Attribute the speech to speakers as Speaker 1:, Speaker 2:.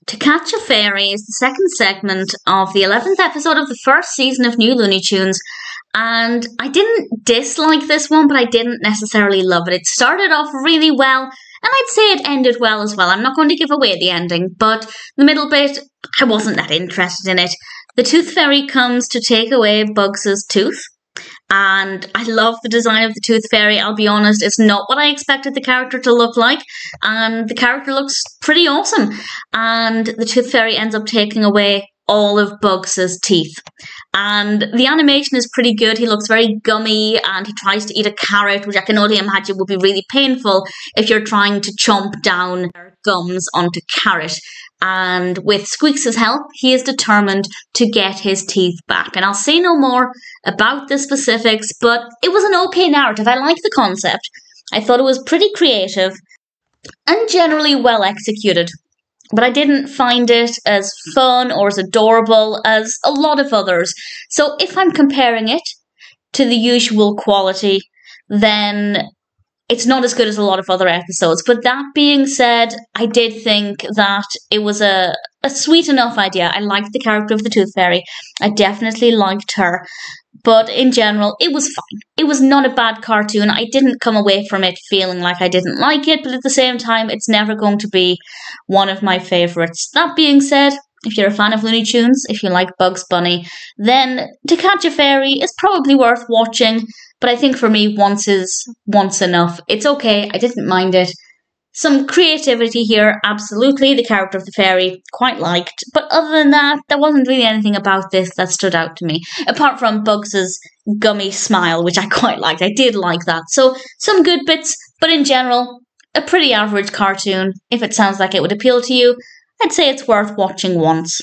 Speaker 1: To Catch a Fairy is the second segment of the 11th episode of the first season of New Looney Tunes, and I didn't dislike this one, but I didn't necessarily love it. It started off really well, and I'd say it ended well as well. I'm not going to give away the ending, but the middle bit, I wasn't that interested in it. The Tooth Fairy comes to take away Bugs' tooth, and I love the design of the Tooth Fairy. I'll be honest, it's not what I expected the character to look like, and the character looks pretty awesome. And the Tooth Fairy ends up taking away all of Bugs' teeth. And the animation is pretty good. He looks very gummy, and he tries to eat a carrot, which I can only imagine would be really painful if you're trying to chomp down gums onto carrot. And with Squeaks' help, he is determined to get his teeth back. And I'll say no more about the specifics, but it was an okay narrative. I liked the concept. I thought it was pretty creative and generally well executed. But I didn't find it as fun or as adorable as a lot of others. So if I'm comparing it to the usual quality, then it's not as good as a lot of other episodes. But that being said, I did think that it was a sweet enough idea. I liked the character of the Tooth Fairy. I definitely liked her. But in general, it was fine. It was not a bad cartoon. I didn't come away from it feeling like I didn't like it, but at the same time, it's never going to be one of my favourites. That being said, if you're a fan of Looney Tunes, if you like Bugs Bunny, then To Catch a Fairy is probably worth watching, but I think for me, once is once enough. It's okay, I didn't mind it. Some creativity here, absolutely. The character of the fairy, quite liked. But other than that, there wasn't really anything about this that stood out to me. Apart from Bugs' gummy smile, which I quite liked. I did like that. So, some good bits, but in general, a pretty average cartoon. If it sounds like it would appeal to you, I'd say it's worth watching once.